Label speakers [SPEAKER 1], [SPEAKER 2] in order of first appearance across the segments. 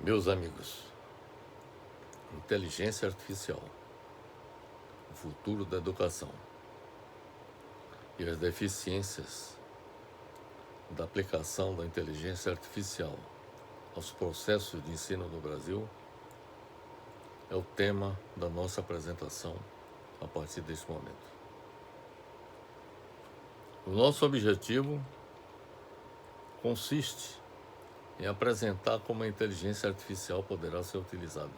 [SPEAKER 1] Meus amigos, inteligência artificial, o futuro da educação e as deficiências da aplicação da inteligência artificial aos processos de ensino no Brasil é o tema da nossa apresentação a partir deste momento. O nosso objetivo consiste em apresentar como a inteligência artificial poderá ser utilizada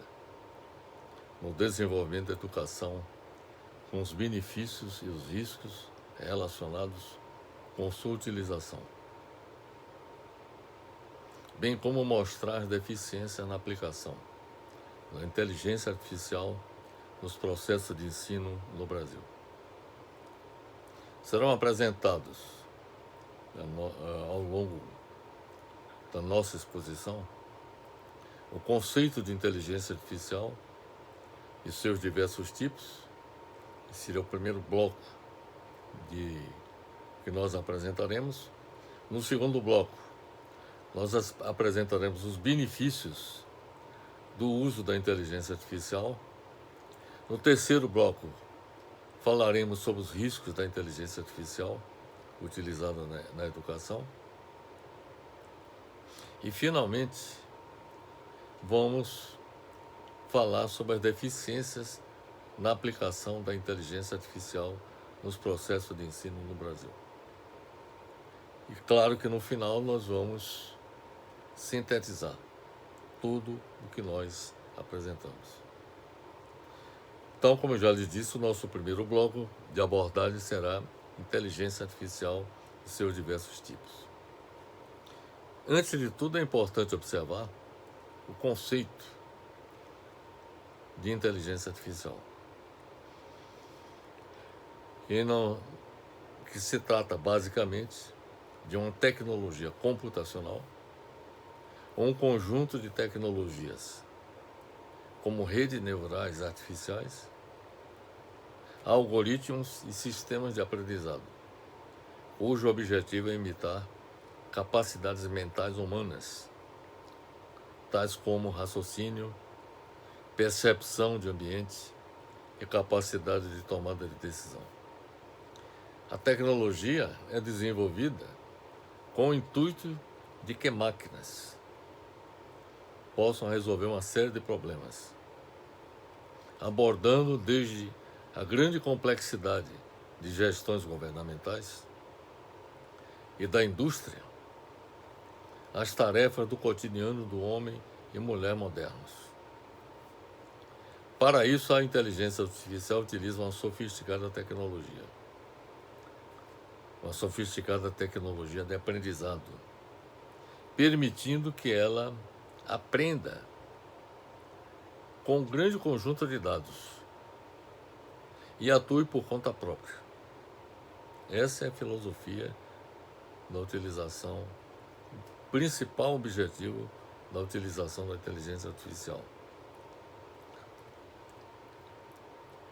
[SPEAKER 1] no desenvolvimento da educação, com os benefícios e os riscos relacionados com sua utilização, bem como mostrar deficiência na aplicação da inteligência artificial nos processos de ensino no Brasil. Serão apresentados ao longo da nossa exposição o conceito de inteligência artificial e seus diversos tipos. Esse seria o primeiro bloco que nós apresentaremos. No segundo bloco, nós apresentaremos os benefícios do uso da inteligência artificial. No terceiro bloco, falaremos sobre os riscos da inteligência artificial utilizada na educação. E, finalmente, vamos falar sobre as deficiências na aplicação da inteligência artificial nos processos de ensino no Brasil. E claro que no final nós vamos sintetizar tudo o que nós apresentamos. Então, como eu já lhes disse, o nosso primeiro bloco de abordagem será inteligência artificial e seus diversos tipos. Antes de tudo, é importante observar o conceito de inteligência artificial, que se trata basicamente de uma tecnologia computacional ou um conjunto de tecnologias, como redes neurais artificiais, algoritmos e sistemas de aprendizado, cujo objetivo é imitar capacidades mentais humanas, tais como raciocínio, percepção de ambiente e capacidade de tomada de decisão. A tecnologia é desenvolvida com o intuito de que máquinas possam resolver uma série de problemas, abordando desde a grande complexidade de gestões governamentais e da indústria as tarefas do cotidiano do homem e mulher modernos. Para isso, a inteligência artificial utiliza uma sofisticada tecnologia de aprendizado, permitindo que ela aprenda com um grande conjunto de dados e atue por conta própria. Essa é a filosofia da utilização, o principal objetivo da utilização da inteligência artificial.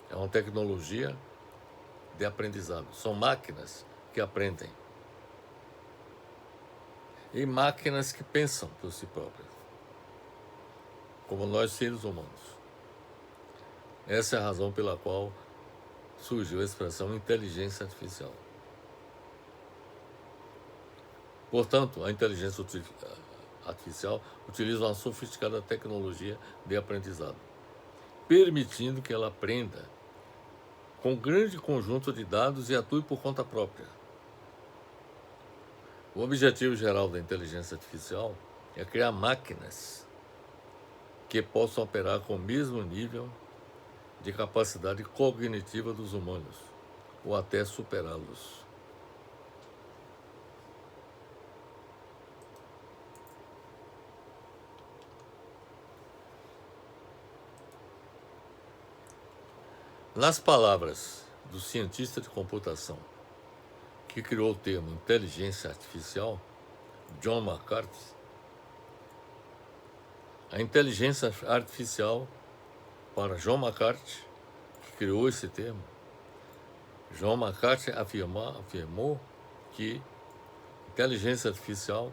[SPEAKER 1] É uma tecnologia de aprendizado. São máquinas que aprendem e máquinas que pensam por si próprias, como nós, seres humanos. Essa é a razão pela qual surgiu a expressão inteligência artificial. Portanto, a inteligência artificial utiliza uma sofisticada tecnologia de aprendizado, permitindo que ela aprenda com um grande conjunto de dados e atue por conta própria. O objetivo geral da inteligência artificial é criar máquinas que possam operar com o mesmo nível de capacidade cognitiva dos humanos, ou até superá-los. Nas palavras do cientista de computação que criou o termo inteligência artificial, John McCarthy, a inteligência artificial, para John McCarthy, que criou esse termo, John McCarthy afirmou que inteligência artificial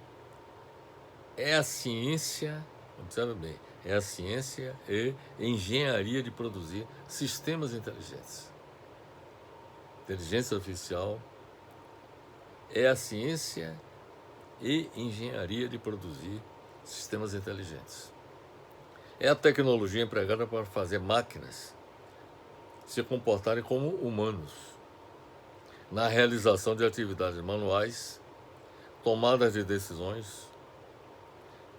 [SPEAKER 1] é a ciência observe bem, é a ciência e engenharia de produzir sistemas inteligentes. Inteligência artificial é a ciência e engenharia de produzir sistemas inteligentes. É a tecnologia empregada para fazer máquinas se comportarem como humanos, na realização de atividades manuais, tomadas de decisões,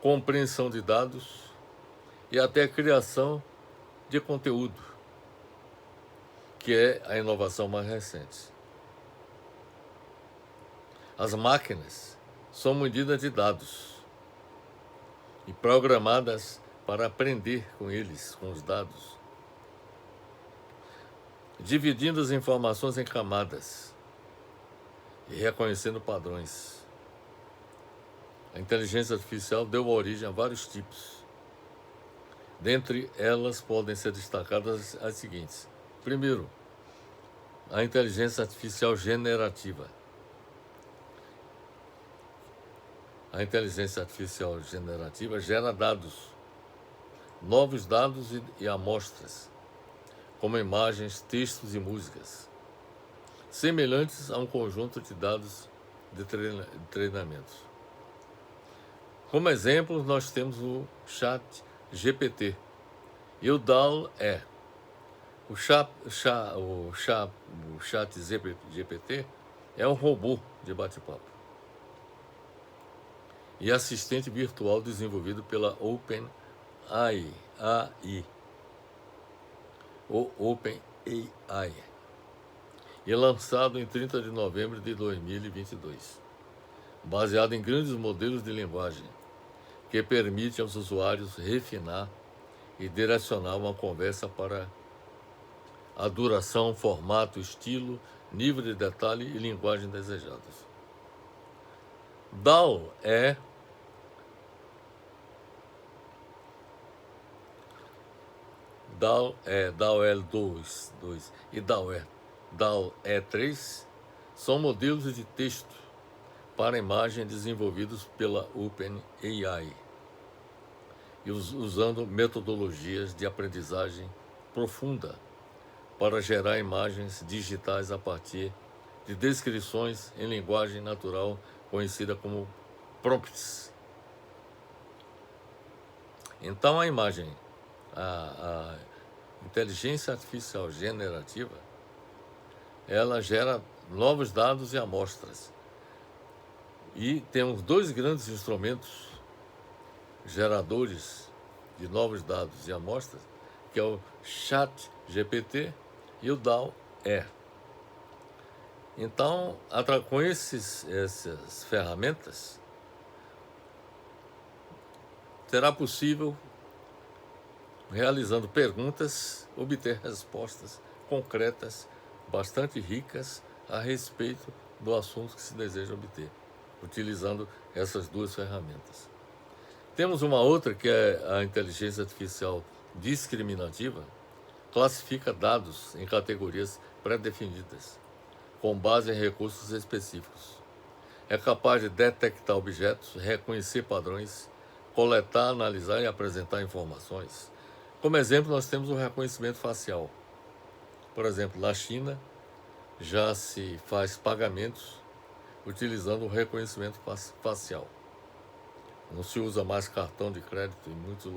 [SPEAKER 1] compreensão de dados e até a criação de conteúdo, que é a inovação mais recente. As máquinas são munidas de dados e programadas para aprender com eles, com os dados, dividindo as informações em camadas e reconhecendo padrões. A inteligência artificial deu origem a vários tipos. Dentre elas podem ser destacadas as seguintes. Primeiro, a inteligência artificial generativa. A inteligência artificial generativa gera dados, novos dados e amostras, como imagens, textos e músicas, semelhantes a um conjunto de dados de treinamento. Como exemplo, nós temos o ChatGPT e o DALL-E. O ChatGPT é um robô de bate-papo e assistente virtual desenvolvido pela OpenAI, e lançado em 30 de novembro de 2022, baseado em grandes modelos de linguagem que permite aos usuários refinar e direcionar uma conversa para a duração, formato, estilo, nível de detalhe e linguagem desejados. DALL-E DALL-E 2 e DALL-E 3 são modelos de texto para imagem desenvolvidos pela OpenAI e usando metodologias de aprendizagem profunda para gerar imagens digitais a partir de descrições em linguagem natural conhecida como prompts. Então a inteligência artificial generativa, ela gera novos dados e amostras. E temos dois grandes instrumentos geradores de novos dados e amostras, que é o ChatGPT e o DALL-E. Então, com essas ferramentas, será possível, realizando perguntas, obter respostas concretas, bastante ricas a respeito do assunto que se deseja obter, utilizando essas duas ferramentas. Temos uma outra que é a inteligência artificial discriminativa, classifica dados em categorias pré-definidas, com base em recursos específicos. É capaz de detectar objetos, reconhecer padrões, coletar, analisar e apresentar informações. Como exemplo, nós temos o reconhecimento facial. Por exemplo, na China, já se faz pagamentos utilizando o reconhecimento facial. Não se usa mais cartão de crédito em muitos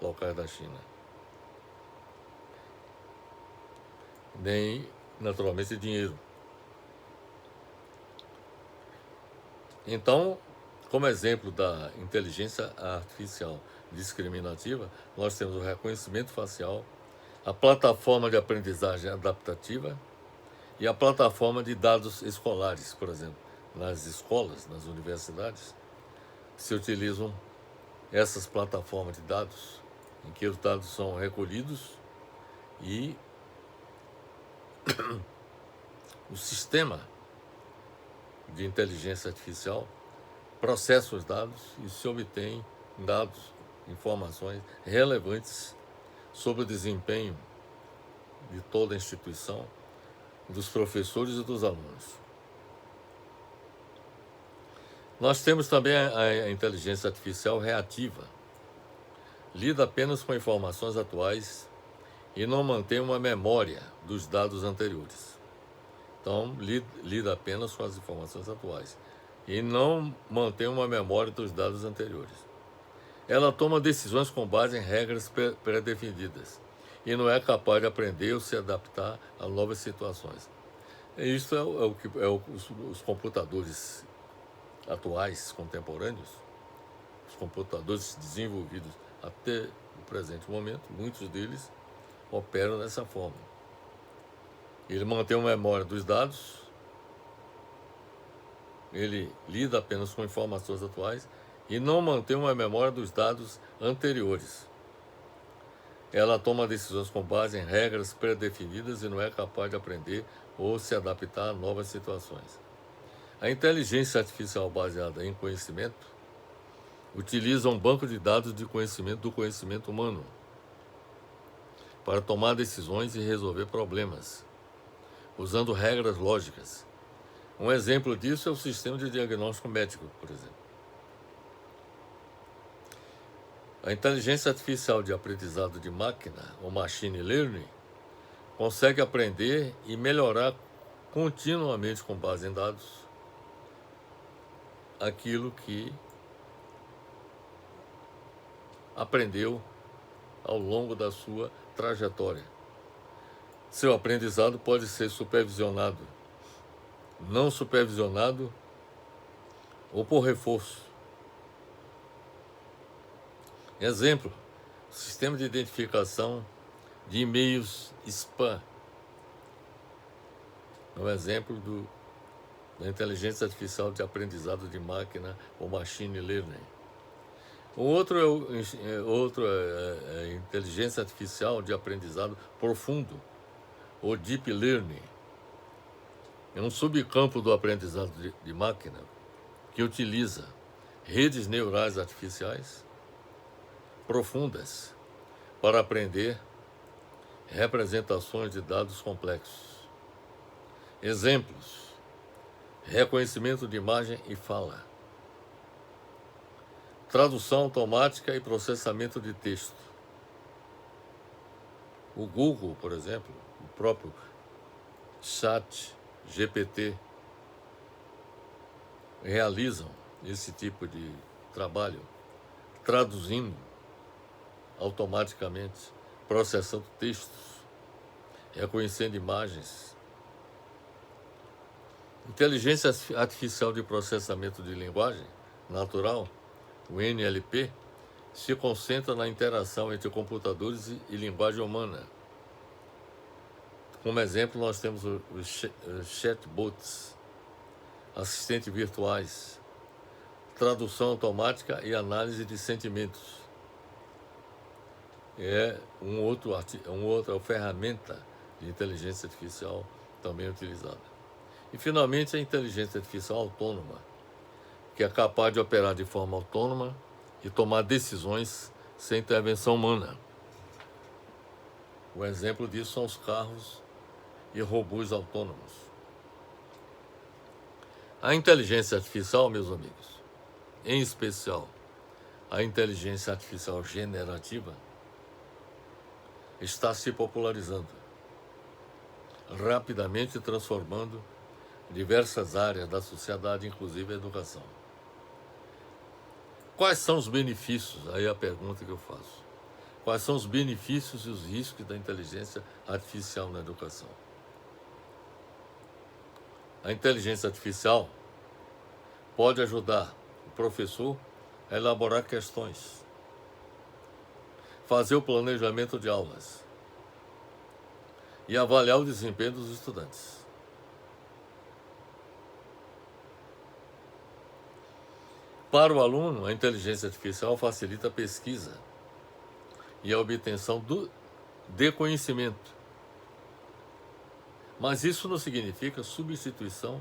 [SPEAKER 1] locais da China. Nem, naturalmente, dinheiro. Então, como exemplo da inteligência artificial discriminativa, nós temos o reconhecimento facial, a plataforma de aprendizagem adaptativa e a plataforma de dados escolares, por exemplo. Nas escolas, nas universidades, se utilizam essas plataformas de dados, em que os dados são recolhidos e o sistema de inteligência artificial processa os dados e se obtém dados, informações relevantes sobre o desempenho de toda a instituição, dos professores e dos alunos. Nós temos também a inteligência artificial reativa, lida apenas com informações atuais e não mantém uma memória dos dados anteriores. Então, lida apenas com as informações atuais e não mantém uma memória dos dados anteriores. Ela toma decisões com base em regras pré-definidas e não é capaz de aprender ou se adaptar a novas situações. E isso os computadores atuais, contemporâneos, os computadores desenvolvidos até o presente momento, muitos deles operam dessa forma. Ele mantém uma memória dos dados, ele lida apenas com informações atuais e não mantém uma memória dos dados anteriores. Ela toma decisões com base em regras pré-definidas e não é capaz de aprender ou se adaptar a novas situações. A inteligência artificial baseada em conhecimento utiliza um banco de dados de conhecimento do conhecimento humano para tomar decisões e resolver problemas, usando regras lógicas. Um exemplo disso é o sistema de diagnóstico médico, por exemplo. A inteligência artificial de aprendizado de máquina, ou machine learning, consegue aprender e melhorar continuamente com base em dados aquilo que aprendeu ao longo da sua trajetória. Seu aprendizado pode ser supervisionado, não supervisionado ou por reforço. Exemplo, sistema de identificação de e-mails spam. É um exemplo da inteligência artificial de aprendizado de máquina ou machine learning. O outro é a inteligência artificial de aprendizado profundo, ou deep learning. É um subcampo do aprendizado de máquina que utiliza redes neurais artificiais profundas para aprender representações de dados complexos. Exemplos: reconhecimento de imagem e fala, tradução automática e processamento de texto. O Google, por exemplo, o próprio Chat GPT, realizam esse tipo de trabalho, traduzindo automaticamente, processando textos, reconhecendo imagens. Inteligência artificial de processamento de linguagem natural, o NLP, se concentra na interação entre computadores e linguagem humana. Como exemplo, nós temos os chatbots, assistentes virtuais, tradução automática e análise de sentimentos. É outra ferramenta de inteligência artificial também utilizada. E, finalmente, a inteligência artificial autônoma, que é capaz de operar de forma autônoma e tomar decisões sem intervenção humana. O exemplo disso são os carros e robôs autônomos. A inteligência artificial, meus amigos, em especial a inteligência artificial generativa, está se popularizando, rapidamente transformando diversas áreas da sociedade, inclusive a educação. Quais são os benefícios? Aí é a pergunta que eu faço. Quais são os benefícios e os riscos da inteligência artificial na educação? A inteligência artificial pode ajudar o professor a elaborar questões, fazer o planejamento de aulas e avaliar o desempenho dos estudantes. Para o aluno, a inteligência artificial facilita a pesquisa e a obtenção de conhecimento. Mas isso não significa substituição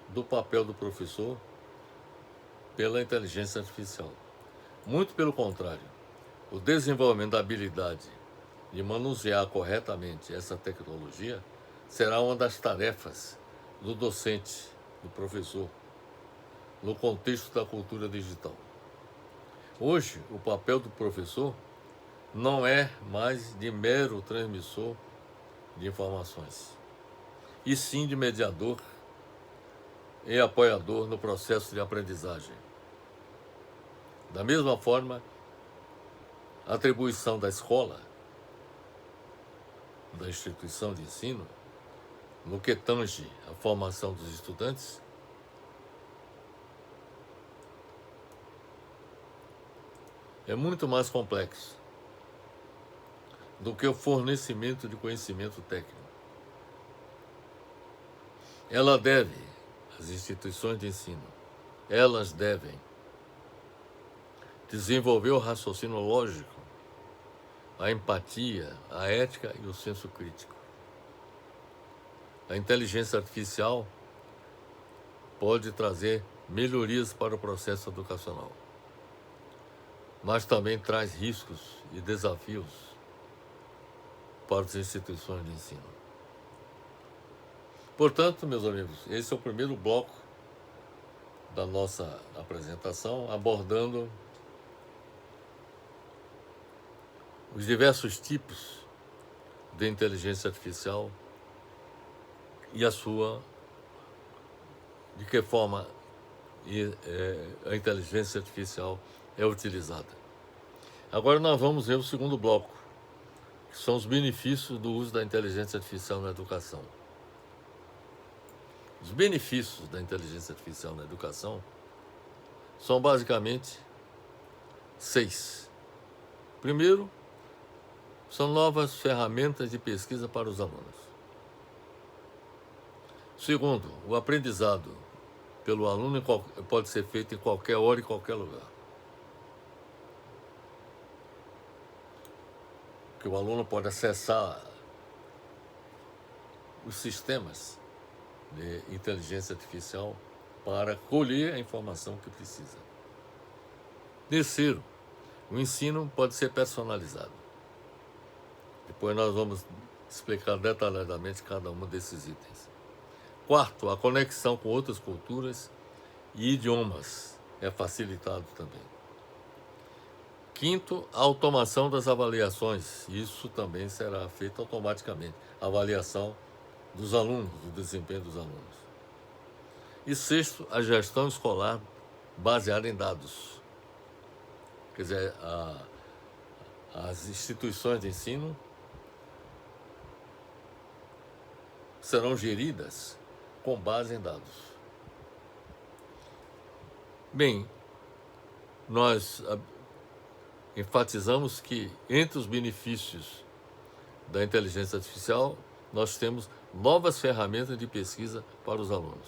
[SPEAKER 1] do papel do professor pela inteligência artificial. Muito pelo contrário, o desenvolvimento da habilidade de manusear corretamente essa tecnologia será uma das tarefas do docente, do professor, no contexto da cultura digital. Hoje, o papel do professor não é mais de mero transmissor de informações, e sim de mediador e apoiador no processo de aprendizagem. Da mesma forma, a atribuição da escola, da instituição de ensino, no que tange a formação dos estudantes, é muito mais complexo do que o fornecimento de conhecimento técnico. As instituições de ensino, elas devem desenvolver o raciocínio lógico, a empatia, a ética e o senso crítico. A inteligência artificial pode trazer melhorias para o processo educacional, mas também traz riscos e desafios para as instituições de ensino. Portanto, meus amigos, esse é o primeiro bloco da nossa apresentação, abordando os diversos tipos de inteligência artificial e de que forma a inteligência artificial é utilizada. Agora nós vamos ver o segundo bloco, que são os benefícios do uso da inteligência artificial na educação. Os benefícios da inteligência artificial na educação são basicamente 6. Primeiro, são novas ferramentas de pesquisa para os alunos. Segundo, o aprendizado pelo aluno pode ser feito em qualquer hora e qualquer lugar. Que o aluno pode acessar os sistemas de inteligência artificial para colher a informação que precisa. Terceiro, o ensino pode ser personalizado. Depois nós vamos explicar detalhadamente cada um desses itens. Quarto, a conexão com outras culturas e idiomas é facilitado também. Quinto, a automação das avaliações. Isso também será feito automaticamente. A avaliação dos alunos, do desempenho dos alunos. E sexto, a gestão escolar baseada em dados. Quer dizer, as instituições de ensino serão geridas com base em dados. Bem, nós enfatizamos que entre os benefícios da inteligência artificial, nós temos novas ferramentas de pesquisa para os alunos.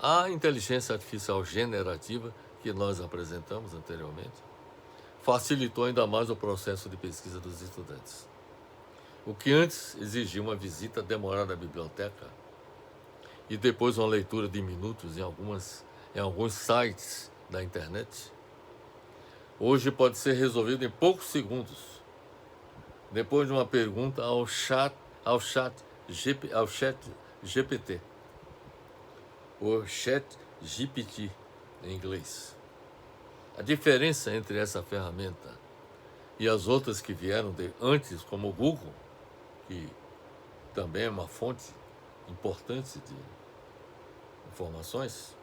[SPEAKER 1] A inteligência artificial generativa, que nós apresentamos anteriormente, facilitou ainda mais o processo de pesquisa dos estudantes. O que antes exigia uma visita demorada à biblioteca e depois uma leitura de minutos em alguns sites da internet, hoje pode ser resolvido em poucos segundos, depois de uma pergunta ao chat GPT, o chat GPT em inglês. A diferença entre essa ferramenta e as outras que vieram antes, como o Google, que também é uma fonte importante de informações,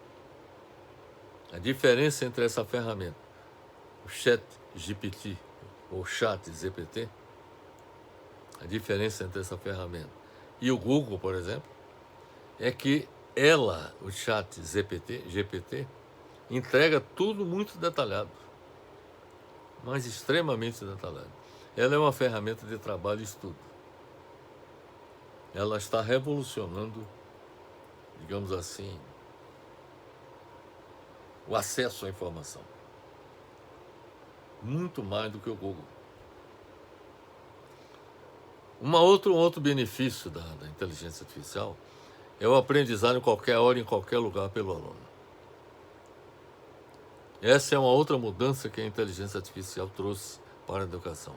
[SPEAKER 1] a diferença entre essa ferramenta, o chat GPT ou chat GPT, a diferença entre essa ferramenta e o Google, por exemplo, é que o chat GPT, entrega tudo muito detalhado, mas extremamente detalhado. Ela é uma ferramenta de trabalho e estudo. Ela está revolucionando, digamos assim, o acesso à informação. Muito mais do que o Google. Um outro benefício da inteligência artificial é o aprendizado em qualquer hora, em qualquer lugar pelo aluno. Essa é uma outra mudança que a inteligência artificial trouxe para a educação,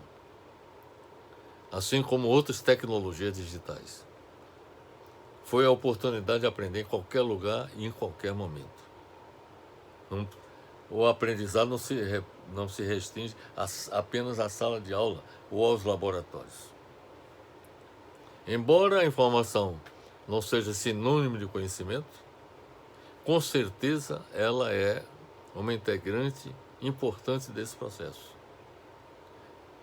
[SPEAKER 1] assim como outras tecnologias digitais. Foi a oportunidade de aprender em qualquer lugar e em qualquer momento. o aprendizado não se restringe apenas à sala de aula ou aos laboratórios. Embora a informação não seja sinônimo de conhecimento, com certeza ela é uma integrante importante desse processo.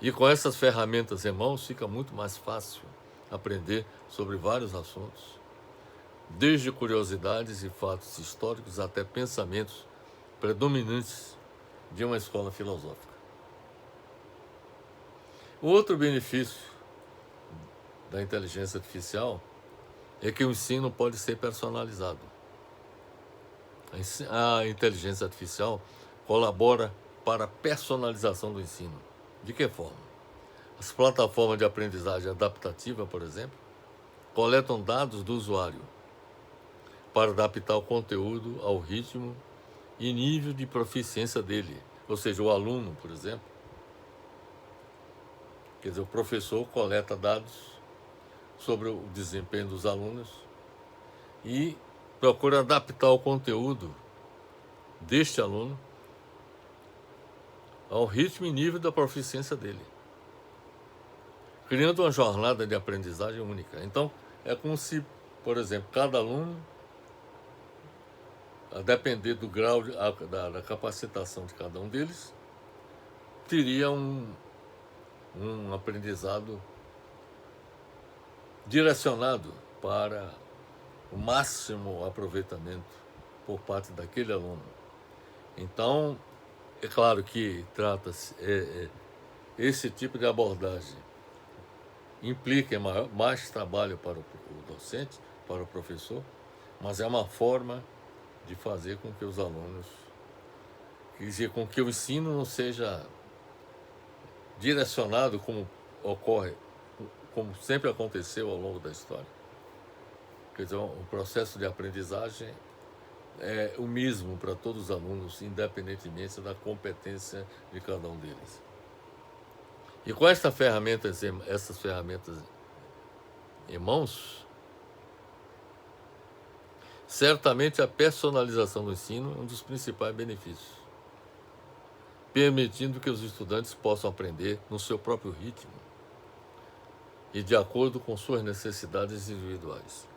[SPEAKER 1] E com essas ferramentas em mãos fica muito mais fácil aprender sobre vários assuntos, desde curiosidades e fatos históricos até pensamentos predominantes de uma escola filosófica. O outro benefício da inteligência artificial é que o ensino pode ser personalizado. A inteligência artificial colabora para a personalização do ensino. De que forma? As plataformas de aprendizagem adaptativa, por exemplo, coletam dados do usuário para adaptar o conteúdo ao ritmo e nível de proficiência dele. Ou seja, o aluno, por exemplo, quer dizer, o professor coleta dados sobre o desempenho dos alunos e procura adaptar o conteúdo deste aluno ao ritmo e nível da proficiência dele, criando uma jornada de aprendizagem única. Então, é como se, por exemplo, cada aluno, a depender do grau da capacitação de cada um deles, teria um aprendizado direcionado para o máximo aproveitamento por parte daquele aluno. Então, é claro que trata-se, esse tipo de abordagem implica mais trabalho para o docente, para o professor, mas é uma forma de fazer com que os alunos, quer dizer, com que o ensino não seja direcionado como ocorre, como sempre aconteceu ao longo da história. Quer dizer, o processo de aprendizagem é o mesmo para todos os alunos, independentemente da competência de cada um deles. E com essas ferramentas em mãos, certamente a personalização do ensino é um dos principais benefícios, permitindo que os estudantes possam aprender no seu próprio ritmo e de acordo com suas necessidades individuais.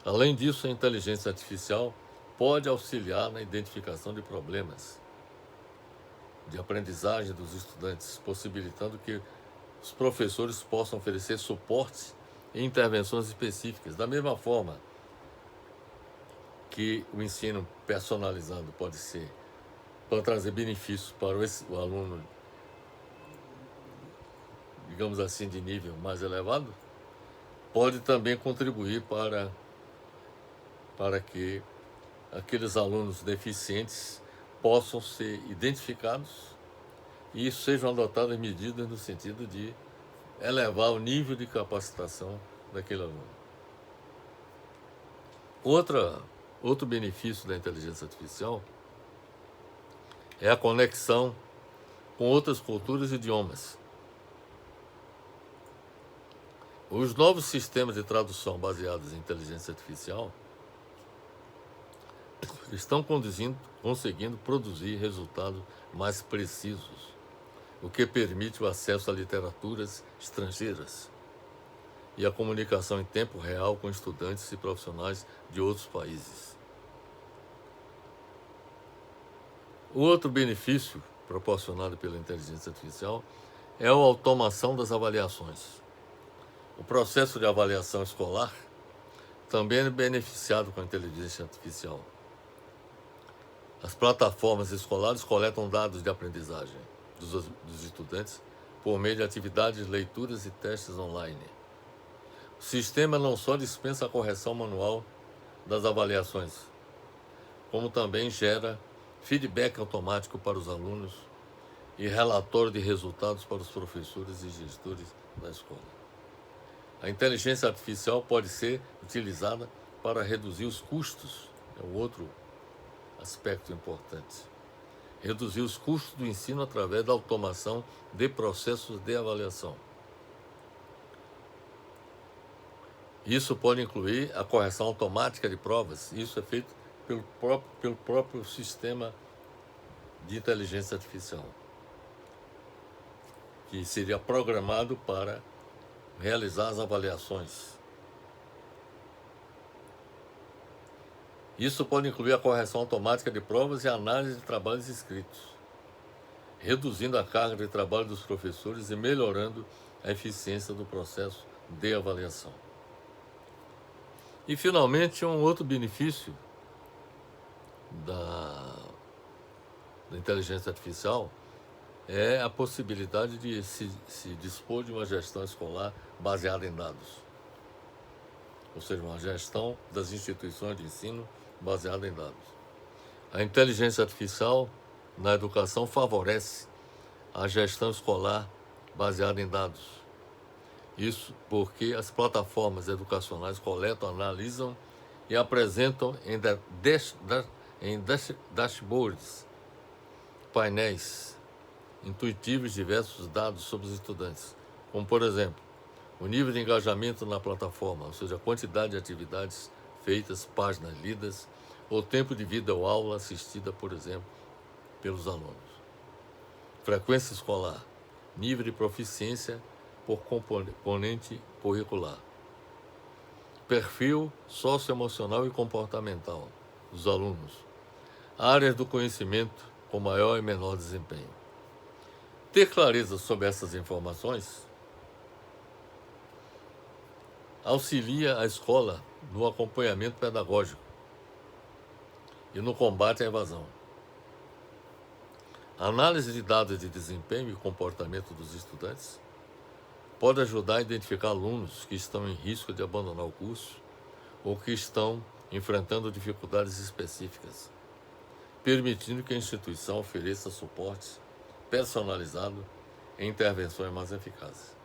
[SPEAKER 1] Além disso, a inteligência artificial pode auxiliar na identificação de problemas de aprendizagem dos estudantes, possibilitando que os professores possam oferecer suporte e intervenções específicas. Da mesma forma que o ensino personalizado pode trazer benefícios para o aluno, digamos assim, de nível mais elevado, pode também contribuir para que aqueles alunos deficientes possam ser identificados e sejam adotadas medidas no sentido de elevar o nível de capacitação daquele aluno. Outro benefício da inteligência artificial é a conexão com outras culturas e idiomas. Os novos sistemas de tradução baseados em inteligência artificial estão conseguindo produzir resultados mais precisos, o que permite o acesso a literaturas estrangeiras e a comunicação em tempo real com estudantes e profissionais de outros países. O outro benefício proporcionado pela inteligência artificial é a automação das avaliações. O processo de avaliação escolar também é beneficiado com a inteligência artificial. As plataformas escolares coletam dados de aprendizagem dos estudantes por meio de atividades, leituras e testes online. O sistema não só dispensa a correção manual das avaliações, como também gera feedback automático para os alunos e relatório de resultados para os professores e gestores da escola. A inteligência artificial pode ser utilizada para reduzir os custos, é um outro aspecto importante. Reduzir os custos do ensino através da automação de processos de avaliação. Isso pode incluir a correção automática de provas. Isso é feito pelo próprio sistema de inteligência artificial, que seria programado para realizar as avaliações. Isso pode incluir a correção automática de provas e a análise de trabalhos escritos, reduzindo a carga de trabalho dos professores e melhorando a eficiência do processo de avaliação. E, finalmente, um outro benefício da inteligência artificial é a possibilidade de se dispor de uma gestão escolar baseada em dados. Ou seja, uma gestão das instituições de ensino baseada em dados. A inteligência artificial na educação favorece a gestão escolar baseada em dados. Isso porque as plataformas educacionais coletam, analisam e apresentam em dashboards, painéis intuitivos diversos dados sobre os estudantes, como, por exemplo, o nível de engajamento na plataforma, ou seja, a quantidade de atividades feitas, páginas lidas, ou tempo de vida ou aula assistida, por exemplo, pelos alunos. Frequência escolar, nível de proficiência por componente curricular. Perfil socioemocional e comportamental dos alunos. Áreas do conhecimento com maior e menor desempenho. Ter clareza sobre essas informações auxilia a escola no acompanhamento pedagógico e no combate à evasão. A análise de dados de desempenho e comportamento dos estudantes pode ajudar a identificar alunos que estão em risco de abandonar o curso ou que estão enfrentando dificuldades específicas, permitindo que a instituição ofereça suporte personalizado e intervenções mais eficazes.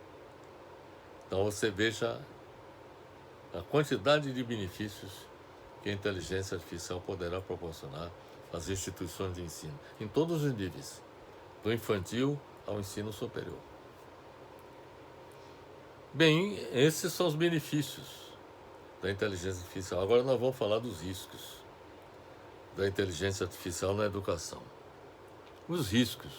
[SPEAKER 1] Então você veja a quantidade de benefícios que a inteligência artificial poderá proporcionar às instituições de ensino, em todos os níveis, do infantil ao ensino superior. Bem, esses são os benefícios da inteligência artificial. Agora nós vamos falar dos riscos da inteligência artificial na educação. Os riscos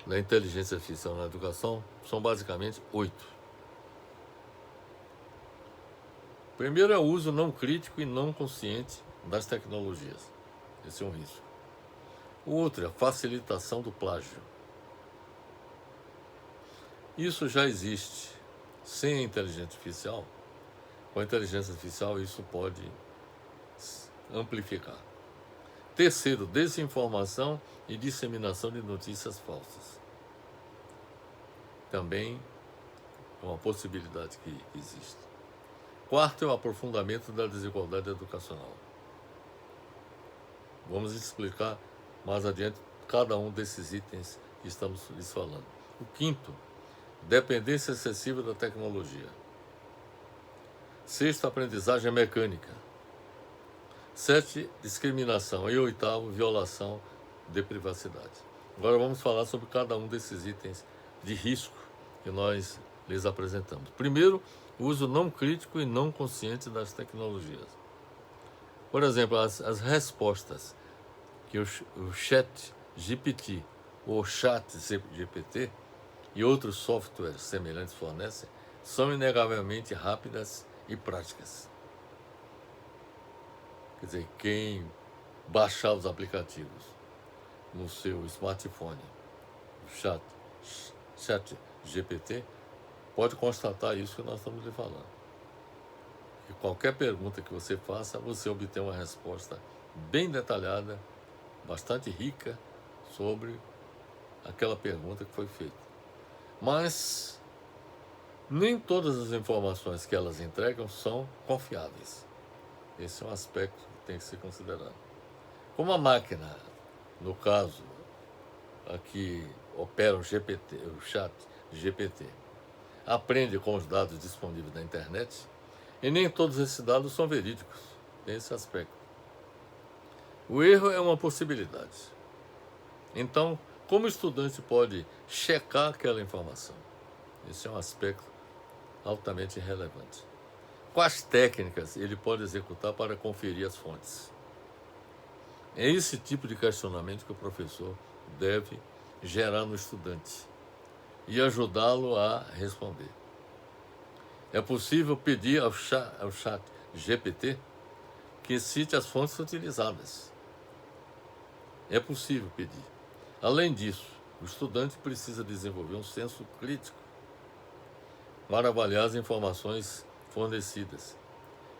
[SPEAKER 1] da inteligência artificial na educação são basicamente 8. Primeiro é o uso não crítico e não consciente das tecnologias. Esse é um risco. O outro é a facilitação do plágio. Isso já existe sem a inteligência artificial. Com a inteligência artificial isso pode amplificar. Terceiro, desinformação e disseminação de notícias falsas. Também é uma possibilidade que existe. Quarto é o aprofundamento da desigualdade educacional. Vamos explicar mais adiante cada um desses itens que estamos lhes falando. O quinto, dependência excessiva da tecnologia. Sexto, aprendizagem mecânica. 7, discriminação. E 8º, violação de privacidade. Agora vamos falar sobre cada um desses itens de risco que nós lhes apresentamos. Primeiro, o uso não crítico e não consciente das tecnologias. Por exemplo, as respostas que o Chat GPT ou Chat GPT e outros softwares semelhantes fornecem são inegavelmente rápidas e práticas. Quer dizer, quem baixar os aplicativos no seu smartphone, o Chat GPT, pode constatar isso que nós estamos lhe falando. Que qualquer pergunta que você faça, você obtém uma resposta bem detalhada, bastante rica sobre aquela pergunta que foi feita. Mas nem todas as informações que elas entregam são confiáveis. Esse é um aspecto que tem que ser considerado. Como a máquina, no caso, aqui opera o Chat GPT, aprende com os dados disponíveis na internet, e nem todos esses dados são verídicos. Tem esse aspecto. O erro é uma possibilidade. Então, como o estudante pode checar aquela informação? Esse é um aspecto altamente relevante. Quais técnicas ele pode executar para conferir as fontes? É esse tipo de questionamento que o professor deve gerar no estudante e ajudá-lo a responder. É possível pedir ao chat GPT que cite as fontes utilizadas. É possível pedir. Além disso, o estudante precisa desenvolver um senso crítico para avaliar as informações fornecidas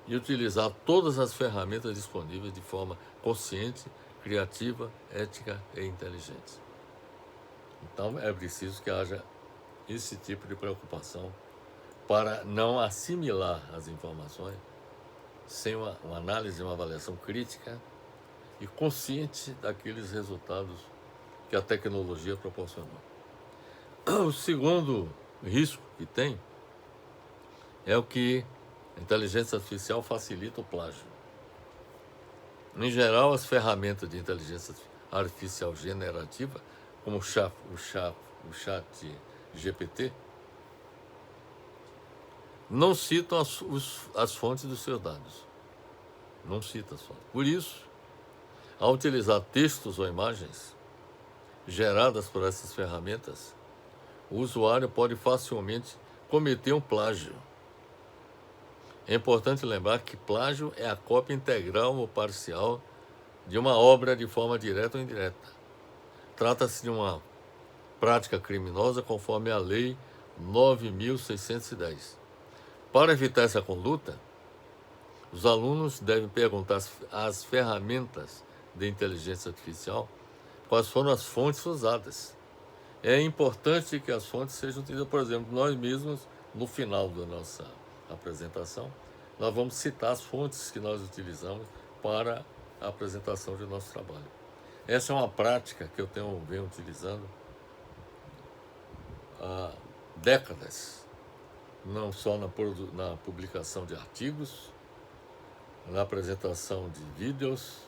[SPEAKER 1] e utilizar todas as ferramentas disponíveis de forma consciente, criativa, ética e inteligente. Então, é preciso que haja esse tipo de preocupação para não assimilar as informações sem uma análise, uma avaliação crítica e consciente daqueles resultados que a tecnologia proporcionou. O segundo risco que tem é o que a inteligência artificial facilita o plágio. Em geral, as ferramentas de inteligência artificial generativa, como o chat GPT, não citam as fontes dos seus dados. Não cita as fontes. Por isso, ao utilizar textos ou imagens geradas por essas ferramentas, o usuário pode facilmente cometer um plágio. É importante lembrar que plágio é a cópia integral ou parcial de uma obra de forma direta ou indireta. Trata-se de uma prática criminosa conforme a Lei 9.610. Para evitar essa conduta, os alunos devem perguntar às ferramentas de inteligência artificial quais foram as fontes usadas. É importante que as fontes sejam utilizadas, por exemplo, nós mesmos, no final da nossa apresentação, nós vamos citar as fontes que nós utilizamos para a apresentação de nosso trabalho. Essa é uma prática que eu venho utilizando há décadas, não só na publicação de artigos, na apresentação de vídeos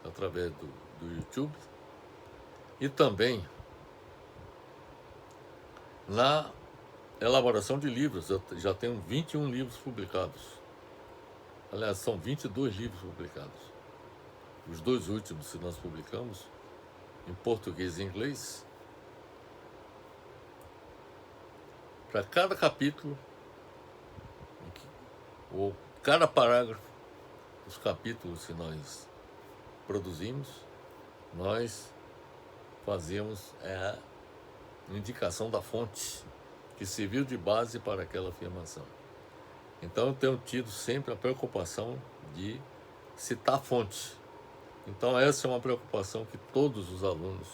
[SPEAKER 1] através do YouTube e também na elaboração de livros. Eu já tenho 21 livros publicados. Aliás, são 22 livros publicados. Os dois últimos que nós publicamos, em português e inglês. Para cada capítulo, ou cada parágrafo, os capítulos que nós produzimos, nós fazemos a indicação da fonte que serviu de base para aquela afirmação. Então, eu tenho tido sempre a preocupação de citar a fonte. Então, essa é uma preocupação que todos os alunos,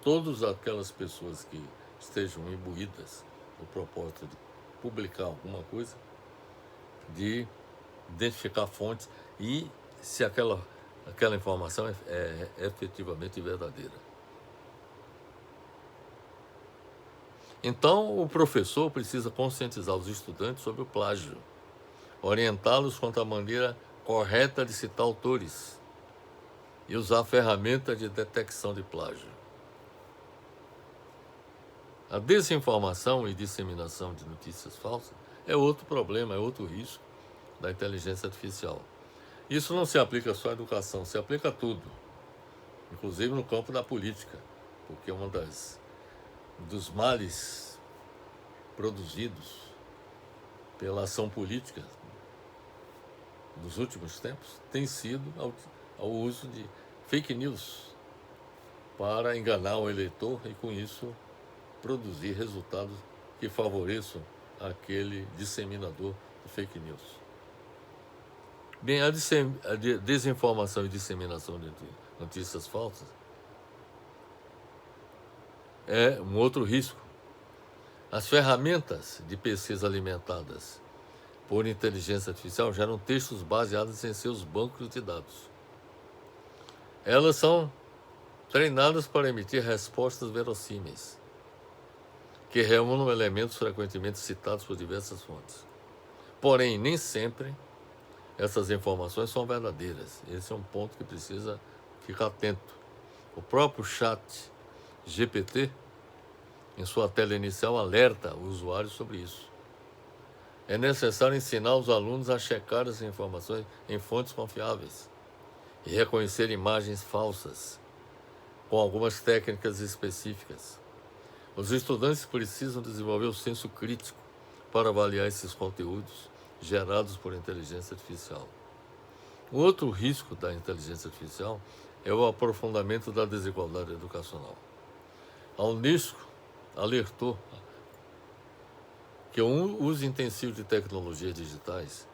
[SPEAKER 1] todas aquelas pessoas que estejam imbuídas no propósito de publicar alguma coisa, de identificar a fonte e se aquela informação é efetivamente verdadeira. Então, o professor precisa conscientizar os estudantes sobre o plágio, orientá-los quanto à maneira correta de citar autores e usar a ferramenta de detecção de plágio. A desinformação e disseminação de notícias falsas é outro problema, é outro risco da inteligência artificial. Isso não se aplica só à educação, se aplica a tudo, inclusive no campo da política, porque uma dos males produzidos pela ação política dos últimos tempos tem sido ao uso de fake news para enganar o eleitor e, com isso, produzir resultados que favoreçam aquele disseminador de fake news. Bem, a desinformação e disseminação de notícias falsas é um outro risco. As ferramentas de pesquisa alimentadas por inteligência artificial geram textos baseados em seus bancos de dados. Elas são treinadas para emitir respostas verossímeis, que reúnam elementos frequentemente citados por diversas fontes. Porém, nem sempre essas informações são verdadeiras. Esse é um ponto que precisa ficar atento. O próprio chat GPT, em sua tela inicial, alerta o usuário sobre isso. É necessário ensinar os alunos a checar as informações em fontes confiáveis e reconhecer imagens falsas com algumas técnicas específicas. Os estudantes precisam desenvolver o senso crítico para avaliar esses conteúdos gerados por inteligência artificial. O outro risco da inteligência artificial é o aprofundamento da desigualdade educacional. A Unesco alertou que o uso intensivo de tecnologias digitais,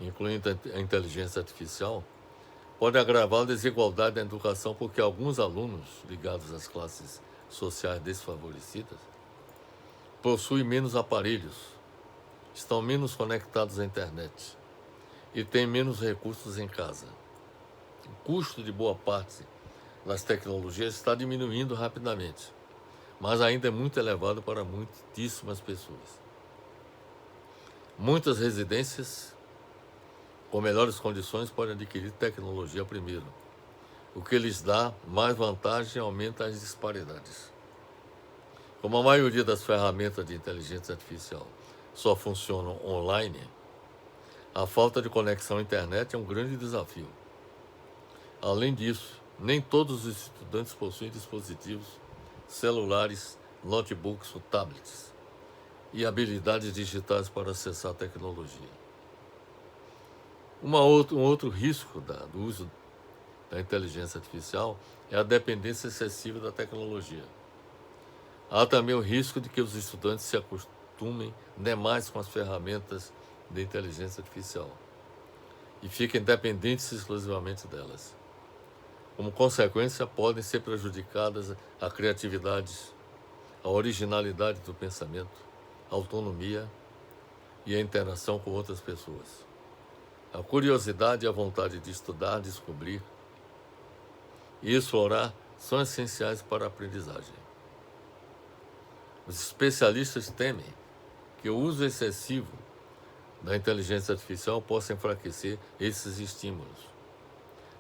[SPEAKER 1] incluindo a inteligência artificial, pode agravar a desigualdade na educação porque alguns alunos ligados às classes sociais desfavorecidas possuem menos aparelhos, estão menos conectados à internet e têm menos recursos em casa. O custo de boa parte das tecnologias está diminuindo rapidamente, mas ainda é muito elevado para muitíssimas pessoas. Muitas residências com melhores condições podem adquirir tecnologia primeiro, o que lhes dá mais vantagem e aumenta as disparidades. Como a maioria das ferramentas de inteligência artificial só funcionam online, a falta de conexão à internet é um grande desafio. Além disso, nem todos os estudantes possuem dispositivos celulares, notebooks ou tablets e habilidades digitais para acessar a tecnologia. Um outro risco do uso da inteligência artificial é a dependência excessiva da tecnologia. Há também o risco de que os estudantes se acostumem demais com as ferramentas de inteligência artificial e fiquem dependentes exclusivamente delas. Como consequência, podem ser prejudicadas a criatividade, a originalidade do pensamento, a autonomia e a interação com outras pessoas. A curiosidade e a vontade de estudar, descobrir e explorar são essenciais para a aprendizagem. Os especialistas temem que o uso excessivo da inteligência artificial possa enfraquecer esses estímulos,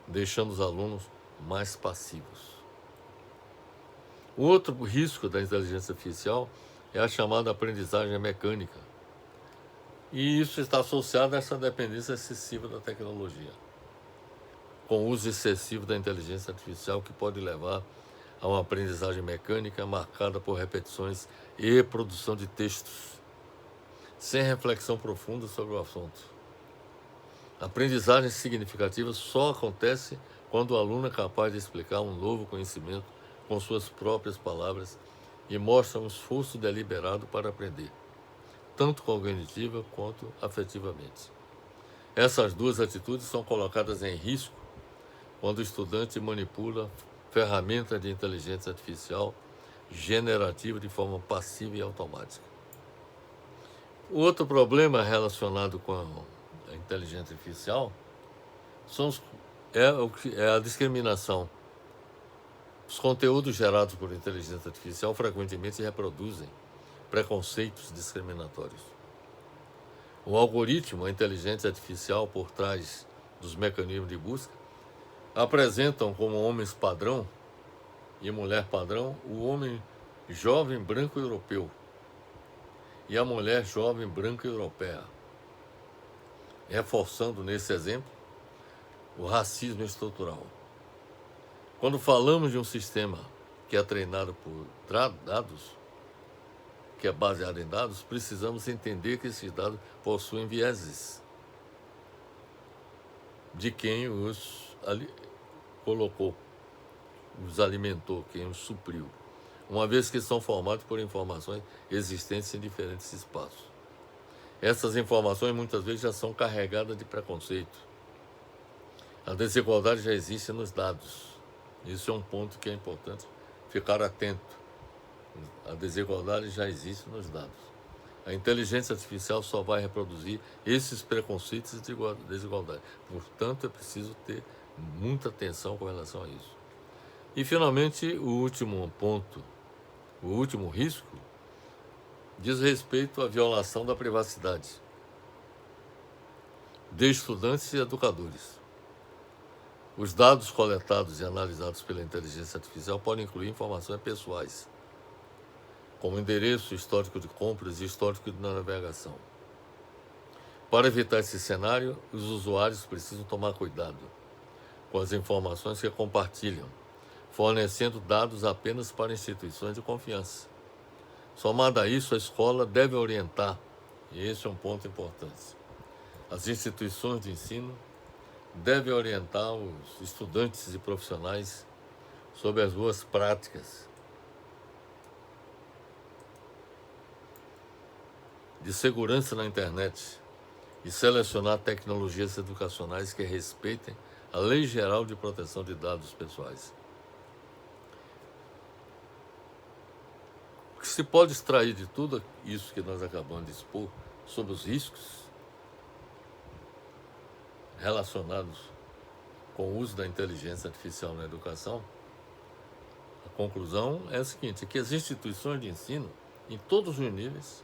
[SPEAKER 1] deixando os alunos mais passivos. O outro risco da inteligência artificial é a chamada aprendizagem mecânica, e isso está associado a essa dependência excessiva da tecnologia, com o uso excessivo da inteligência artificial que pode levar a uma aprendizagem mecânica marcada por repetições e reprodução de textos, sem reflexão profunda sobre o assunto. A aprendizagem significativa só acontece quando o aluno é capaz de explicar um novo conhecimento com suas próprias palavras e mostra um esforço deliberado para aprender, tanto cognitiva quanto afetivamente. Essas duas atitudes são colocadas em risco quando o estudante manipula ferramentas de inteligência artificial generativa de forma passiva e automática. O outro problema relacionado com a inteligência artificial é a discriminação. Os conteúdos gerados por inteligência artificial frequentemente reproduzem preconceitos discriminatórios. O algoritmo, a inteligência artificial por trás dos mecanismos de busca, apresentam como homens padrão e mulher padrão o homem jovem branco europeu e a mulher jovem branca europeia, reforçando nesse exemplo o racismo estrutural. Quando falamos de um sistema que é treinado por dados, que é baseado em dados, precisamos entender que esses dados possuem vieses de quem os colocou, os alimentou, quem os supriu, uma vez que são formados por informações existentes em diferentes espaços. Essas informações muitas vezes já são carregadas de preconceito. A desigualdade já existe nos dados. Isso é um ponto que é importante ficar atento. A desigualdade já existe nos dados. A inteligência artificial só vai reproduzir esses preconceitos de desigualdade. Portanto, é preciso ter muita atenção com relação a isso. E, finalmente, o último ponto, o último risco, diz respeito à violação da privacidade de estudantes e educadores. Os dados coletados e analisados pela inteligência artificial podem incluir informações pessoais, como endereço, histórico de compras e histórico de navegação. Para evitar esse cenário, os usuários precisam tomar cuidado, com as informações que compartilham, fornecendo dados apenas para instituições de confiança. Somado a isso, a escola deve orientar, e esse é um ponto importante, as instituições de ensino devem orientar os estudantes e profissionais sobre as boas práticas de segurança na internet e selecionar tecnologias educacionais que respeitem a Lei Geral de Proteção de Dados Pessoais. O que se pode extrair de tudo isso que nós acabamos de expor sobre os riscos relacionados com o uso da inteligência artificial na educação, a conclusão é a seguinte, que as instituições de ensino, em todos os níveis,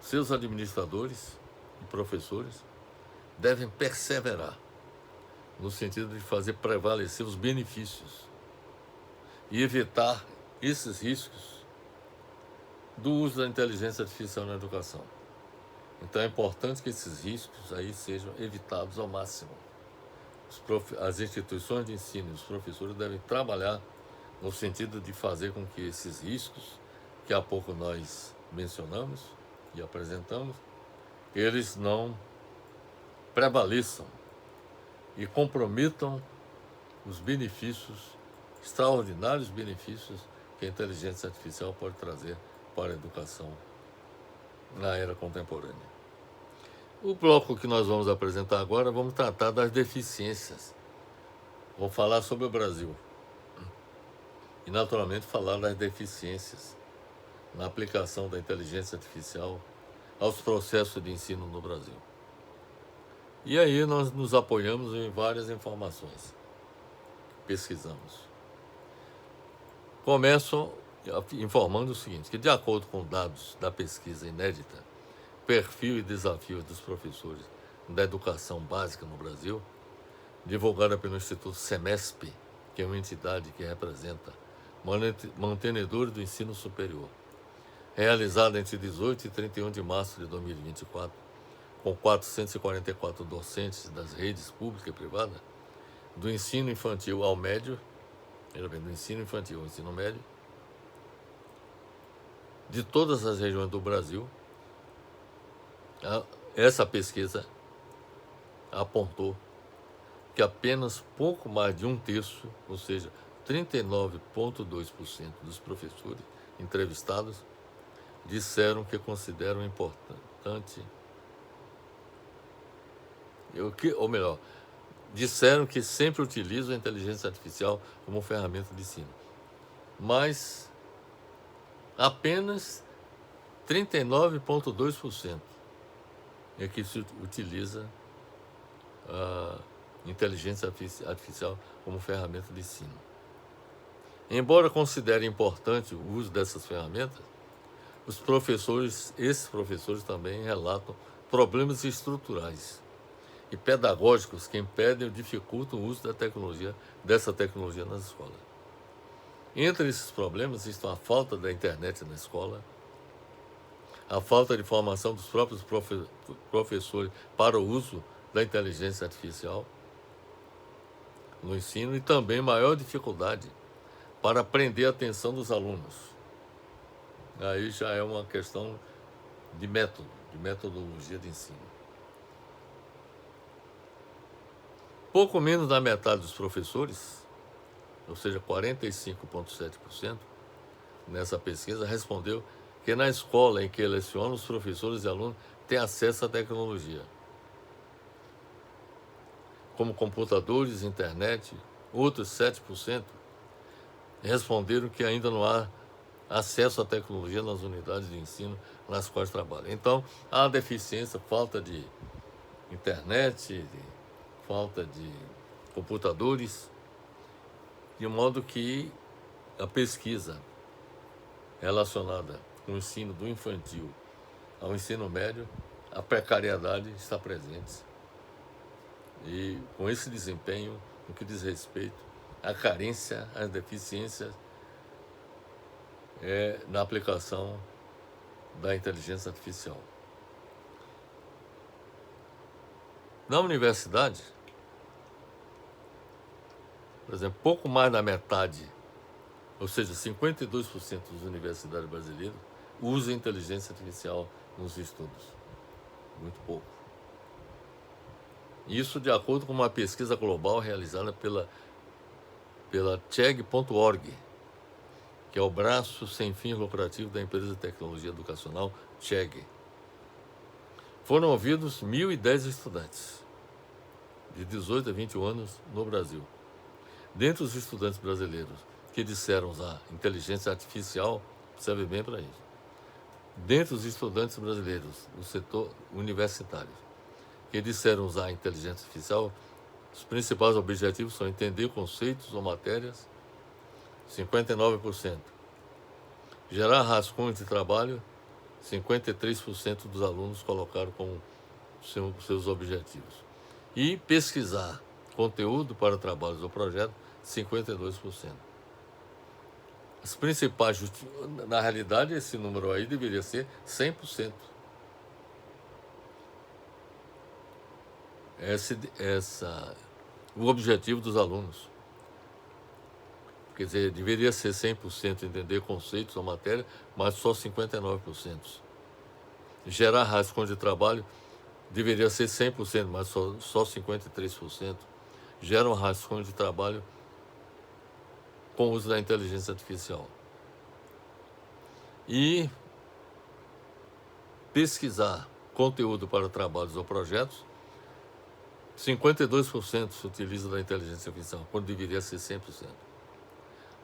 [SPEAKER 1] seus administradores e professores, devem perseverar no sentido de fazer prevalecer os benefícios e evitar esses riscos do uso da inteligência artificial na educação. Então é importante que esses riscos aí sejam evitados ao máximo. As instituições de ensino e os professores devem trabalhar no sentido de fazer com que esses riscos, que há pouco nós mencionamos e apresentamos, eles não prevaleçam e comprometam os benefícios, extraordinários benefícios que a inteligência artificial pode trazer para a educação na era contemporânea. O bloco que nós vamos apresentar agora, vamos tratar das deficiências. Vou falar sobre o Brasil e, naturalmente, falar das deficiências na aplicação da inteligência artificial aos processos de ensino no Brasil. E aí nós nos apoiamos em várias informações, pesquisamos. Começo informando o seguinte, que de acordo com dados da pesquisa inédita, Perfil e Desafios dos Professores da Educação Básica no Brasil, divulgada pelo Instituto SEMESP, que é uma entidade que representa mantenedores do ensino superior, realizada entre 18 e 31 de março de 2024, com 444 docentes das redes pública e privada, do ensino infantil ao médio, do ensino infantil ao ensino médio, de todas as regiões do Brasil. Essa pesquisa apontou que apenas pouco mais de um terço, ou seja, 39,2% dos professores entrevistados disseram que consideram importante, disseram que sempre utilizam a inteligência artificial como ferramenta de ensino. Mas apenas 39,2% é que se utiliza a inteligência artificial como ferramenta de ensino. Embora considere importante o uso dessas ferramentas, esses professores também relatam problemas estruturais e pedagógicos que impedem ou dificultam o uso dessa tecnologia nas escolas. Entre esses problemas estão a falta da internet na escola, a falta de formação dos próprios professores para o uso da inteligência artificial no ensino e também maior dificuldade para prender a atenção dos alunos. Aí já é uma questão de método, de metodologia de ensino. Pouco menos da metade dos professores, ou seja, 45,7%, nessa pesquisa, respondeu que na escola em que lecionam, os professores e alunos têm acesso à tecnologia, como computadores, internet. Outros 7% responderam que ainda não há acesso à tecnologia nas unidades de ensino nas quais trabalham. Então, há deficiência, falta de internet, falta de computadores, de modo que a pesquisa relacionada com o ensino do infantil ao ensino médio, a precariedade está presente. E com esse desempenho, no que diz respeito à carência, às deficiências na aplicação da inteligência artificial. Na universidade, por exemplo, pouco mais da metade, ou seja, 52% das universidades brasileiras usam inteligência artificial nos estudos. Muito pouco. Isso de acordo com uma pesquisa global realizada pela Chegg.org, que é o braço sem fins lucrativos da empresa de tecnologia educacional Chegg. Foram ouvidos 1.010 estudantes de 18 a 21 anos no Brasil. Dentre os estudantes brasileiros que disseram usar inteligência artificial, serve bem para isso. Dentre os estudantes brasileiros do setor universitário que disseram usar inteligência artificial, os principais objetivos são entender conceitos ou matérias, 59%. Gerar rascunhos de trabalho, 53% dos alunos colocaram como seus objetivos. E pesquisar conteúdo para trabalhos ou projetos, 52%. As principais na realidade, esse número aí deveria ser 100%. O objetivo dos alunos. Quer dizer, deveria ser 100% entender conceitos ou matéria, mas só 59%. Gerar rascunho de trabalho deveria ser 100%, mas só 53%. Geram rascunho de trabalho com o uso da inteligência artificial. E pesquisar conteúdo para trabalhos ou projetos, 52% se utiliza da inteligência artificial, quando deveria ser 100%.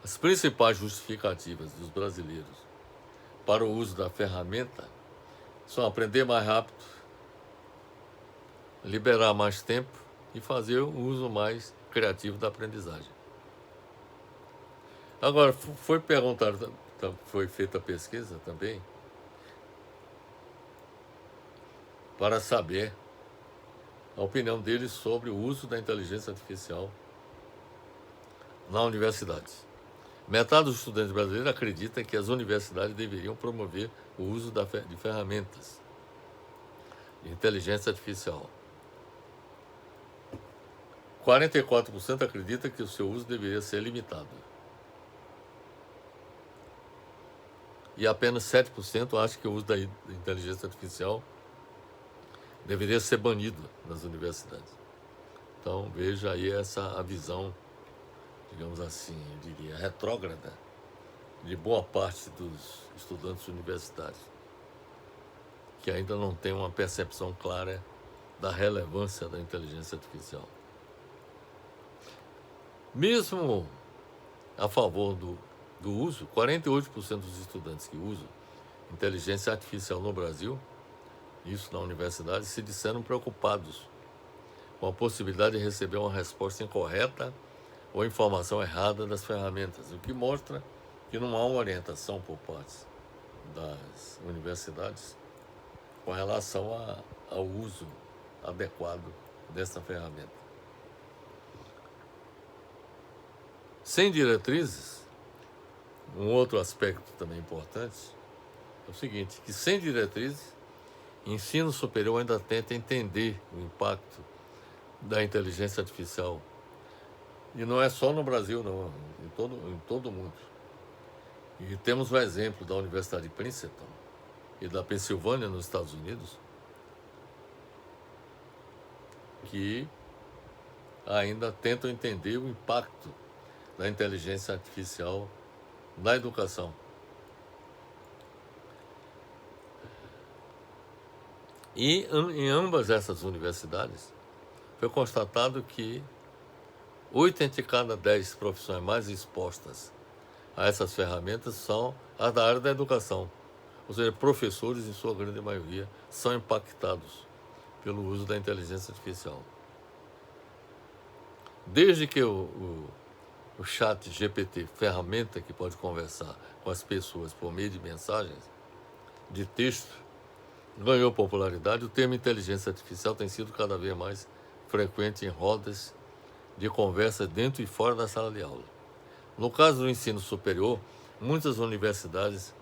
[SPEAKER 1] As principais justificativas dos brasileiros para o uso da ferramenta são aprender mais rápido, liberar mais tempo e fazer um uso mais criativo da aprendizagem. Agora, foi perguntado, foi feita a pesquisa também, para saber a opinião deles sobre o uso da inteligência artificial na universidade. Metade dos estudantes brasileiros acredita que as universidades deveriam promover o uso de ferramentas de inteligência artificial. 44% acredita que o seu uso deveria ser limitado. E apenas 7% acha que o uso da inteligência artificial deveria ser banido nas universidades. Então, veja aí a visão, digamos assim, eu diria, retrógrada de boa parte dos estudantes universitários, que ainda não tem uma percepção clara da relevância da inteligência artificial. Mesmo a favor do uso, 48% dos estudantes que usam inteligência artificial no Brasil, isso na universidade, se disseram preocupados com a possibilidade de receber uma resposta incorreta ou informação errada das ferramentas, o que mostra que não há uma orientação por parte das universidades com relação ao uso adequado dessa ferramenta. Sem diretrizes, um outro aspecto também importante é o seguinte, que sem diretrizes, ensino superior ainda tenta entender o impacto da inteligência artificial. E não é só no Brasil, não, em todo o mundo. E temos o exemplo da Universidade de Princeton e da Pensilvânia, nos Estados Unidos, que ainda tentam entender o impacto da inteligência artificial na educação. E em ambas essas universidades foi constatado que 8 entre cada 10 profissões mais expostas a essas ferramentas são as da área da educação. Ou seja, professores, em sua grande maioria, são impactados pelo uso da inteligência artificial. Desde que o chat GPT, ferramenta que pode conversar com as pessoas por meio de mensagens, de texto, ganhou popularidade, o termo inteligência artificial tem sido cada vez mais frequente em rodas de conversa dentro e fora da sala de aula. No caso do ensino superior, muitas universidades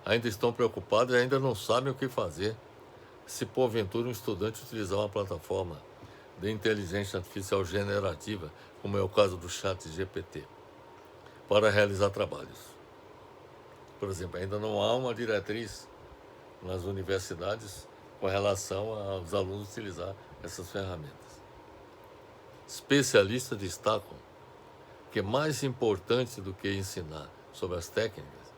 [SPEAKER 1] ainda estão preocupadas e ainda não sabem o que fazer se porventura um estudante utilizar uma plataforma de inteligência artificial generativa, como é o caso do ChatGPT, para realizar trabalhos. Por exemplo, ainda não há uma diretriz nas universidades com relação aos alunos utilizar essas ferramentas. Especialistas destacam que mais importante do que ensinar sobre as técnicas,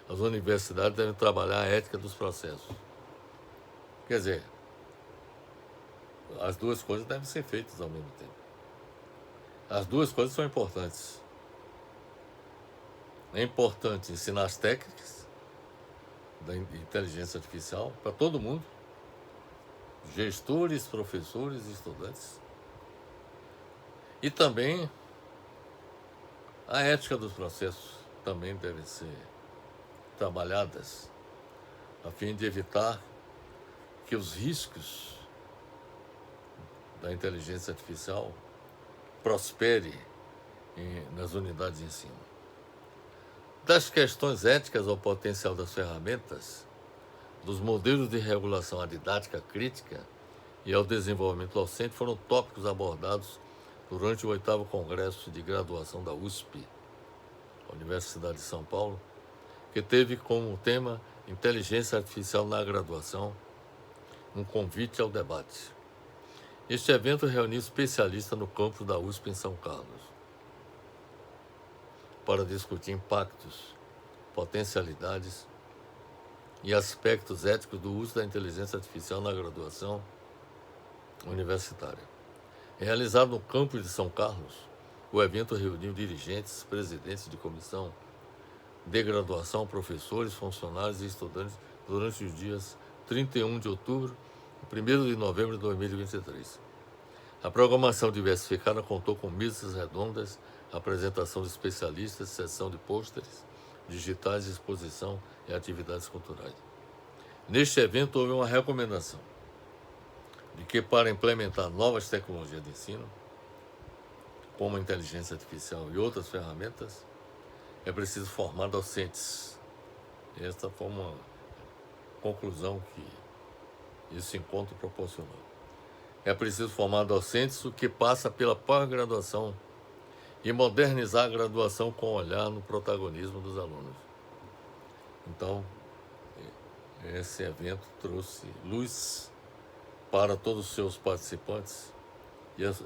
[SPEAKER 1] as universidades devem trabalhar a ética dos processos. Quer dizer, as duas coisas devem ser feitas ao mesmo tempo. As duas coisas são importantes. É importante ensinar as técnicas da inteligência artificial para todo mundo, gestores, professores e estudantes. E também a ética dos processos também deve ser trabalhadas a fim de evitar que os riscos da inteligência artificial prospere nas unidades de ensino. Das questões éticas ao potencial das ferramentas, dos modelos de regulação à didática crítica e ao desenvolvimento docente foram tópicos abordados durante o 8º Congresso de Graduação da USP, Universidade de São Paulo, que teve como tema Inteligência Artificial na Graduação, um convite ao debate. Este evento reuniu especialistas no campus da USP em São Carlos para discutir impactos, potencialidades e aspectos éticos do uso da inteligência artificial na graduação universitária. Realizado no campus de São Carlos, o evento reuniu dirigentes, presidentes de comissão de graduação, professores, funcionários e estudantes durante os dias 31 de outubro e 1º de novembro de 2023. A programação diversificada contou com mesas redondas, apresentação de especialistas, sessão de pôsteres digitais, exposição e atividades culturais. Neste evento houve uma recomendação de que para implementar novas tecnologias de ensino, como a inteligência artificial e outras ferramentas, é preciso formar docentes. Esta foi uma conclusão que esse encontro proporcionou. É preciso formar docentes, o que passa pela pós-graduação e modernizar a graduação com olhar no protagonismo dos alunos. Então, esse evento trouxe luz para todos os seus participantes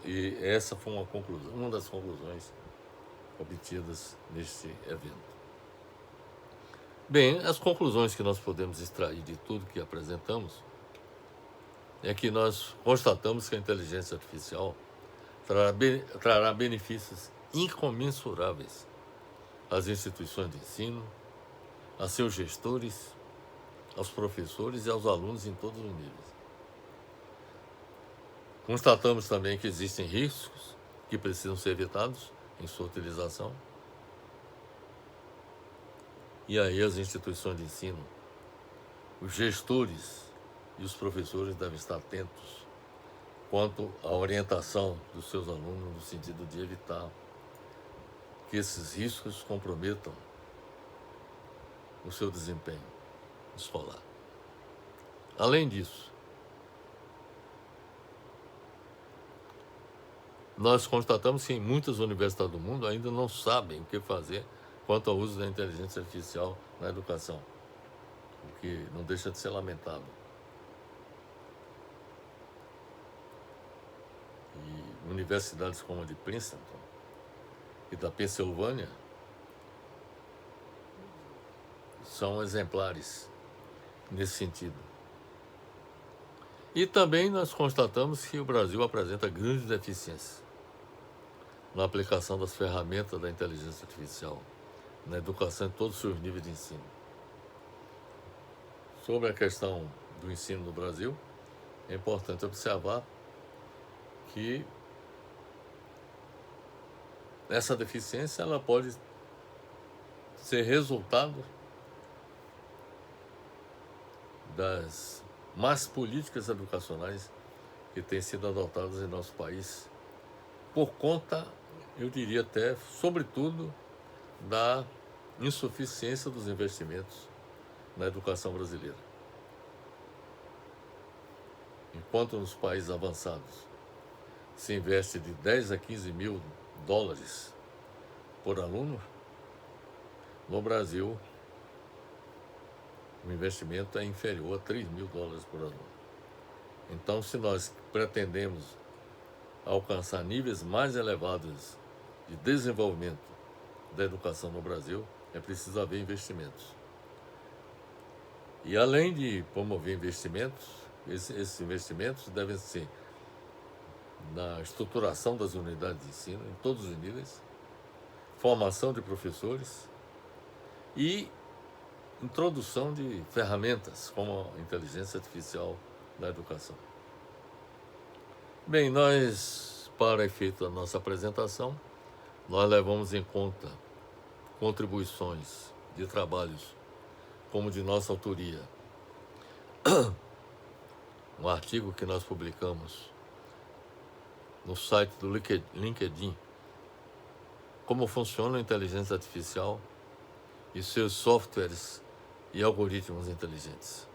[SPEAKER 1] e essa foi uma das conclusões obtidas neste evento. Bem, as conclusões que nós podemos extrair de tudo que apresentamos é que nós constatamos que a inteligência artificial trará benefícios incomensuráveis às instituições de ensino, a seus gestores, aos professores e aos alunos em todos os níveis. Constatamos também que existem riscos que precisam ser evitados em sua utilização. E aí as instituições de ensino, os gestores e os professores devem estar atentos quanto à orientação dos seus alunos no sentido de evitar que esses riscos comprometam o seu desempenho escolar. Além disso, nós constatamos que em muitas universidades do mundo ainda não sabem o que fazer quanto ao uso da inteligência artificial na educação, o que não deixa de ser lamentável. E universidades como a de Princeton e da Pensilvânia são exemplares nesse sentido. E também nós constatamos que o Brasil apresenta grandes deficiências na aplicação das ferramentas da inteligência artificial na educação em todos os seus níveis de ensino. Sobre a questão do ensino no Brasil, é importante observar que essa deficiência ela pode ser resultado das más políticas educacionais que têm sido adotadas em nosso país, por conta, eu diria até, sobretudo, da insuficiência dos investimentos na educação brasileira. Enquanto nos países avançados se investe de 10 a 15 mil dólares por aluno, no Brasil o investimento é inferior a 3 mil dólares por aluno. Então, se nós pretendemos alcançar níveis mais elevados de desenvolvimento da educação no Brasil, é preciso haver investimentos. E além de promover investimentos, esses investimentos devem ser na estruturação das unidades de ensino, em todos os níveis, formação de professores e introdução de ferramentas como a inteligência artificial na educação. Bem, nós, para efeito da nossa apresentação, nós levamos em conta contribuições de trabalhos como de nossa autoria. Um artigo que nós publicamos no site do LinkedIn, como funciona a inteligência artificial e seus softwares e algoritmos inteligentes.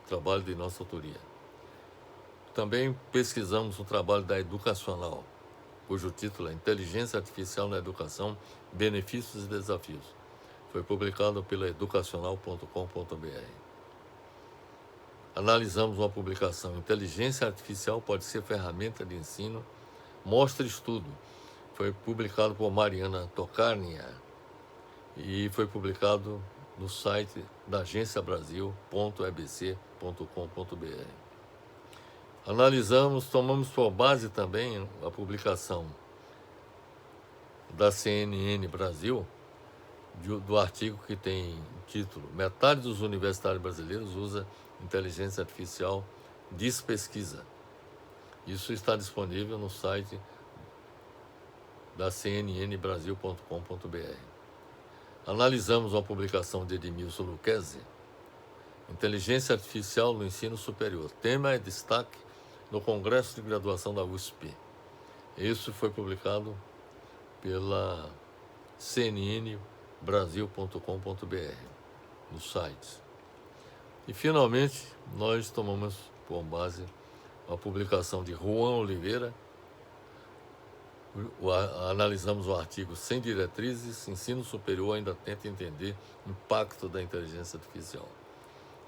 [SPEAKER 1] Trabalho de nossa autoria. Também pesquisamos um trabalho da Educacional, cujo título é Inteligência Artificial na Educação, Benefícios e Desafios. Foi publicado pela educacional.com.br. Analisamos uma publicação, Inteligência Artificial pode ser ferramenta de ensino, mostra estudo. Foi publicado por Mariana Tokarnia e foi publicado no site da agenciabrasil.ebc.com.br. Analisamos, tomamos por base também a publicação da CNN Brasil, do artigo que tem título Metade dos universitários brasileiros usa inteligência artificial, diz pesquisa. Isso está disponível no site da cnnbrasil.com.br. Analisamos uma publicação de Edmilson Lucchesi, Inteligência Artificial no Ensino Superior. Tema é destaque no Congresso de Graduação da USP. Isso foi publicado pela cnnbrasil.com.br, no site. E, finalmente, nós tomamos por base a publicação de Juan Oliveira. Analisamos o artigo Sem Diretrizes, Ensino Superior ainda tenta entender o impacto da inteligência artificial.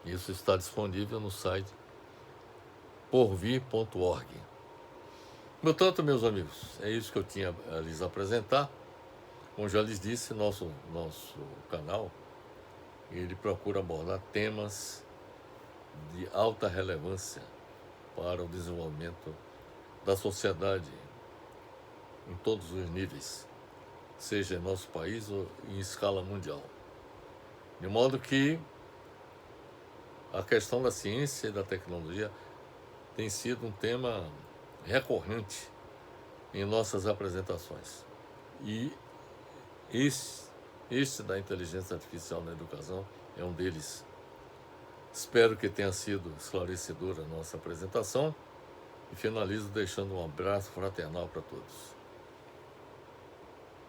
[SPEAKER 1] Isso está disponível no site porvir.org. Portanto, meus amigos, é isso que eu tinha a lhes apresentar. Como já lhes disse, nosso canal, ele procura abordar temas de alta relevância para o desenvolvimento da sociedade em todos os níveis, seja em nosso país ou em escala mundial. De modo que a questão da ciência e da tecnologia tem sido um tema recorrente em nossas apresentações. E este da inteligência artificial na educação é um deles. Espero que tenha sido esclarecedora a nossa apresentação e finalizo deixando um abraço fraternal para todos.